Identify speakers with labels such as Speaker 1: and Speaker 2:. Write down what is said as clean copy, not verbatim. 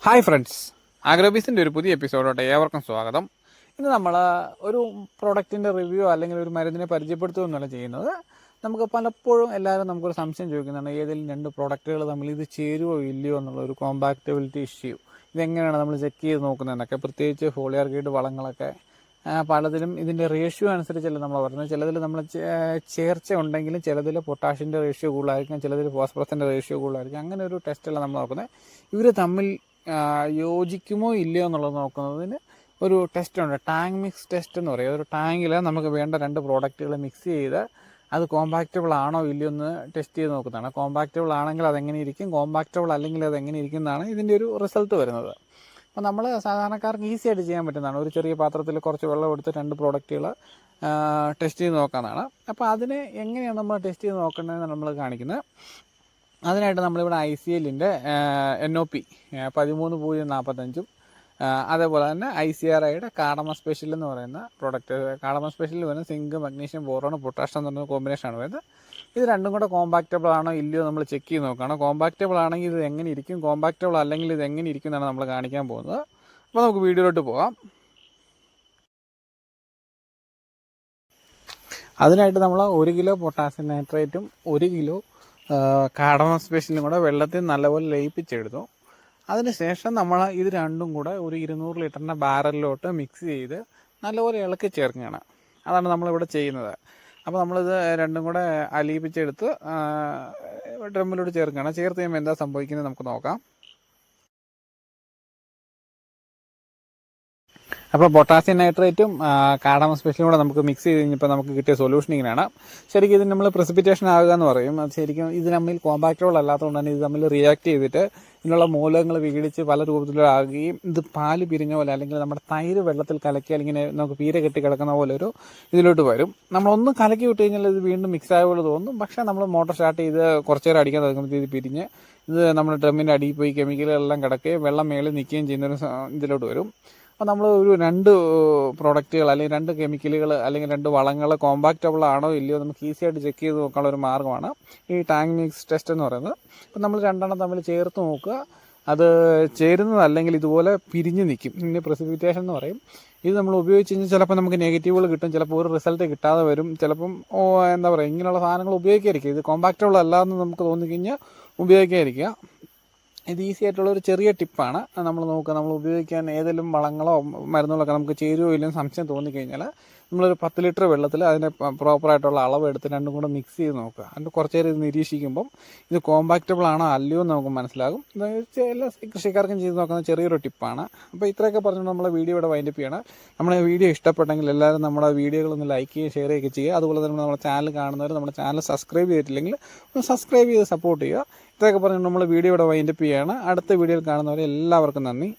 Speaker 1: Hi friends, ആഗ്രോബീസിൻ്റെ ഒരു പുതിയ എപ്പിസോഡോട്ട് ഏവർക്കും സ്വാഗതം. ഇന്ന് നമ്മൾ ഒരു പ്രോഡക്റ്റിൻ്റെ റിവ്യൂ അല്ലെങ്കിൽ ഒരു മരുന്നിനെ പരിചയപ്പെടുത്തുകയെന്നല്ല ചെയ്യുന്നത്. നമുക്ക് പലപ്പോഴും എല്ലാവരും നമുക്കൊരു സംശയം ചോദിക്കുന്നുണ്ട്, ഏതെങ്കിലും രണ്ട് പ്രോഡക്റ്റുകൾ തമ്മിൽ ഇത് ചേരുവോ ഇല്ലയോ എന്നുള്ളൊരു കോമ്പാക്റ്റബിലിറ്റി ഇഷ്യൂ. ഇതെങ്ങനെയാണ് നമ്മൾ ചെക്ക് ചെയ്ത് നോക്കുന്നതെന്നൊക്കെ. പ്രത്യേകിച്ച് ഫോളിയർ ഗൈഡ് വളങ്ങളൊക്കെ പലതിലും ഇതിൻ്റെ റേഷ്യോ അനുസരിച്ചല്ല നമ്മൾ പറയുന്നത്. ചിലതിൽ നമ്മൾ ചേർച്ച ഉണ്ടെങ്കിലും ചിലതിൽ പൊട്ടാഷിൻ്റെ റേഷ്യോ കൂടുതലായിരിക്കും, ചിലതിൽ ഫോസ്ഫറസിൻ്റെ റേഷ്യോ കൂടുതലായിരിക്കും. അങ്ങനെ ഒരു ടെസ്റ്റല്ല നമ്മൾ നോക്കുന്നത്. ഇവർ തമ്മിൽ യോജിക്കുമോ ഇല്ലയോ എന്നുള്ളത് നോക്കുന്നതിന് ഒരു ടെസ്റ്റുണ്ട്, ടാങ്ക് മിക്സ് ടെസ്റ്റ് എന്ന് പറയും. ഒരു ടാങ്കിൽ നമുക്ക് വേണ്ട രണ്ട് പ്രോഡക്റ്റുകൾ മിക്സ് ചെയ്ത് അത് കോമ്പാക്റ്റബിൾ ആണോ ഇല്ലയോ എന്ന് ടെസ്റ്റ് ചെയ്ത് നോക്കുന്നതാണ്. കോമ്പാക്റ്റബിൾ ആണെങ്കിൽ അതെങ്ങനെ ഇരിക്കും, കോമ്പാക്റ്റബിൾ അല്ലെങ്കിൽ അതെങ്ങനെ ഇരിക്കും എന്നാണ് ഇതിൻ്റെ ഒരു റിസൾട്ട് വരുന്നത്. അപ്പോൾ നമ്മൾ സാധാരണക്കാർക്ക് ഈസി ആയിട്ട് ചെയ്യാൻ പറ്റുന്നതാണ്. ഒരു ചെറിയ പാത്രത്തിൽ കുറച്ച് വെള്ളം എടുത്ത് രണ്ട് പ്രോഡക്റ്റുകൾ ടെസ്റ്റ് ചെയ്ത് നോക്കാമെന്നാണ്. അപ്പോൾ അതിന് എങ്ങനെയാണ് നമ്മൾ ടെസ്റ്റ് ചെയ്ത് നോക്കേണ്ടതെന്ന് നമ്മൾ കാണിക്കുന്നത്. അതിനായിട്ട് നമ്മളിവിടെ ICLൻ്റെ NOP 13.45 അതേപോലെ തന്നെ ICRIയുടെ കാർഡമ സ്പെഷ്യൽ എന്ന് പറയുന്ന പ്രോഡക്റ്റ്. കാർഡമ സ്പെഷ്യൽ വരുന്നത് സിങ്ക്, മഗ്നീഷ്യം, ബോറോൺ, പൊട്ടാഷ്യം എന്ന് പറയുന്ന കോമ്പിനേഷനാണ് വരുന്നത്. ഇത് രണ്ടും കൂടെ കോമ്പാക്റ്റബിൾ ആണോ ഇല്ലയോ നമ്മൾ ചെക്ക് ചെയ്ത് നോക്കണം. കോമ്പാക്റ്റബിൾ ആണെങ്കിൽ ഇത് എങ്ങനെ ഇരിക്കും, കോമ്പാക്റ്റബിൾ അല്ലെങ്കിൽ ഇത് എങ്ങനെ ഇരിക്കും എന്നാണ് നമ്മൾ കാണിക്കാൻ പോകുന്നത്. അപ്പോൾ നമുക്ക് വീഡിയോയിലോട്ട് പോകാം. അതിനായിട്ട് നമ്മൾ 1 കിലോ പൊട്ടാസ്യം നൈട്രേറ്റും 1 കിലോ കാർഡമ സ്പെഷ്യലും കൂടെ വെള്ളത്തിൽ നല്ലപോലെ ലയിപ്പിച്ചെടുത്തു. അതിനുശേഷം നമ്മൾ ഇത് രണ്ടും കൂടെ ഒരു 200 ലിറ്ററിൻ്റെ ബാരലിലോട്ട് മിക്സ് ചെയ്ത് നല്ലപോലെ ഇളക്കി ചേർക്കുകയാണ്. അതാണ് നമ്മളിവിടെ ചെയ്യുന്നത്. അപ്പോൾ നമ്മളിത് രണ്ടും കൂടെ അലിയിപ്പിച്ചെടുത്ത് ഡ്രമ്മിലോട്ട് ചേർക്കുകയാണ്. ചേർത്ത് കഴിയുമ്പോൾ എന്താ സംഭവിക്കുന്നത് നമുക്ക് നോക്കാം. അപ്പോൾ പൊട്ടാസ്യം നൈട്രേറ്റും കാർഡമ സ്പെഷ്യലും കൂടെ നമുക്ക് മിക്സ് ചെയ്ത് കഴിഞ്ഞപ്പോൾ നമുക്ക് കിട്ടിയ സൊല്യൂഷൻ ഇങ്ങനെയാണ്. ശരിക്കും ഇത് നമ്മൾ പ്രിസിപ്പിറ്റേഷൻ ആകുക എന്ന് പറയും. അത് ശരിക്കും ഇത് തമ്മിൽ കോമ്പാക്റ്റബിൾ അല്ലാത്തതുകൊണ്ട് തന്നെ ഇത് തമ്മിൽ റിയാക്ട് ചെയ്തിട്ട് ഇതിനുള്ള മൂലകങ്ങൾ വിഘടിച്ച് പല രൂപത്തിലാകുകയും ഇത് പാല് പിരിഞ്ഞ പോലെ അല്ലെങ്കിൽ നമ്മുടെ തൈര് വെള്ളത്തിൽ കലക്കി അല്ലെങ്കിൽ നമുക്ക് പീര കെട്ടി കിടക്കുന്ന പോലെ ഒരു ഇതിലോട്ട് വരും. നമ്മളൊന്ന് കലക്കി വിട്ട് കഴിഞ്ഞാൽ ഇത് വീണ്ടും മിക്സ് ആയ പോലെ തോന്നും. പക്ഷേ നമ്മൾ മോട്ടർ സ്റ്റാർട്ട് ചെയ്ത് കുറച്ച് നേരം അടിക്കാൻ തുടങ്ങുമ്പോൾ ഇത് പിരിഞ്ഞ് ഇത് നമ്മുടെ ഡ്രമ്മിൻ്റെ അടിയിൽ പോയി കെമിക്കലുകളെല്ലാം കിടക്കുകയും വെള്ളം മേളിൽ നിൽക്കുകയും ചെയ്യുന്നൊരു ഇതിലോട്ട് വരും. അപ്പോൾ നമ്മൾ ഒരു രണ്ട് പ്രോഡക്റ്റുകൾ അല്ലെങ്കിൽ രണ്ട് കെമിക്കലുകൾ അല്ലെങ്കിൽ രണ്ട് വളങ്ങൾ കോമ്പാക്റ്റബിൾ ആണോ ഇല്ലയോ നമുക്ക് ഈസി ആയിട്ട് ചെക്ക് ചെയ്ത് നോക്കാനുള്ള ഒരു മാർഗ്ഗമാണ് ഈ ടാങ്ക് മിക്സ് ടെസ്റ്റ് എന്ന് പറയുന്നത്. അപ്പോൾ നമ്മൾ രണ്ടെണ്ണം തമ്മിൽ ചേർത്ത് നോക്കുക. അത് ചേരുന്നതല്ലെങ്കിൽ ഇതുപോലെ പിരിഞ്ഞ് നിൽക്കും. ഇതിൻ്റെ പ്രസിപ്പിറ്റേഷൻ എന്ന് പറയും. ഇത് നമ്മൾ ഉപയോഗിച്ച് കഴിഞ്ഞാൽ ചിലപ്പോൾ നമുക്ക് നെഗറ്റീവുകൾ കിട്ടും, ചിലപ്പോൾ ഒരു റിസൾട്ട് കിട്ടാതെ വരും. ചിലപ്പം എന്താ പറയുക, ഇങ്ങനെയുള്ള സാധനങ്ങൾ ഉപയോഗിക്കാതിരിക്കുക. ഇത് കോമ്പാക്റ്റബിൾ അല്ല എന്ന് നമുക്ക് തോന്നിക്കഴിഞ്ഞാൽ ഉപയോഗിക്കാതിരിക്കുക. ഇത് ഈസി ആയിട്ടുള്ളൊരു ചെറിയ ടിപ്പാണ്. നമ്മൾ നോക്കുക, നമ്മൾ ഉപയോഗിക്കാൻ ഏതെങ്കിലും വളങ്ങളോ മരുന്നുകളൊക്കെ നമുക്ക് ചേരുവോ ഇല്ലെന്ന് സംശയം തോന്നിക്കഴിഞ്ഞാൽ നമ്മളൊരു 10 ലിറ്റർ വെള്ളത്തിൽ അതിൻ്റെ പ്രോപ്പറായിട്ടുള്ള അളവ് എടുത്ത് രണ്ടും കൂടെ മിക്സ് ചെയ്ത് നോക്കുക. അതിൻ്റെ കുറച്ച് നേരം ഇത് നിരീക്ഷിക്കുമ്പം ഇത് കോമ്പാക്റ്റബിൾ ആണോ അല്ലയോ എന്ന് നമുക്ക് മനസ്സിലാകും. എല്ലാ കൃഷിക്കാർക്കും ചെയ്ത് നോക്കുന്ന ചെറിയൊരു ടിപ്പാണ്. അപ്പോൾ ഇത്രയൊക്കെ പറഞ്ഞുകൊണ്ട് നമ്മളെ വീഡിയോ ഇവിടെ വൈൻഡപ്പ് ചെയ്യണം. നമ്മുടെ വീഡിയോ ഇഷ്ടപ്പെട്ടെങ്കിൽ എല്ലാവരും നമ്മുടെ വീഡിയോകളൊന്ന് ലൈക്ക് ചെയ്യുക, ഷെയർ ചെയ്യുക ചെയ്യുക. അതുപോലെ തന്നെ നമ്മുടെ ചാനൽ കാണുന്നവർ നമ്മുടെ ചാനൽ സബ്സ്ക്രൈബ് ചെയ്തിട്ടില്ലെങ്കിൽ ഒന്ന് സബ്സ്ക്രൈബ് ചെയ്ത് സപ്പോർട്ട് ചെയ്യുക. ഇത്രയൊക്കെ പറഞ്ഞുകൊണ്ട് നമ്മൾ വീഡിയോ ഇവിടെ വൈൻഡപ്പ് ചെയ്യുകയാണ്. അടുത്ത വീഡിയോയിൽ കാണുന്നവരെ എല്ലാവർക്കും നന്ദി.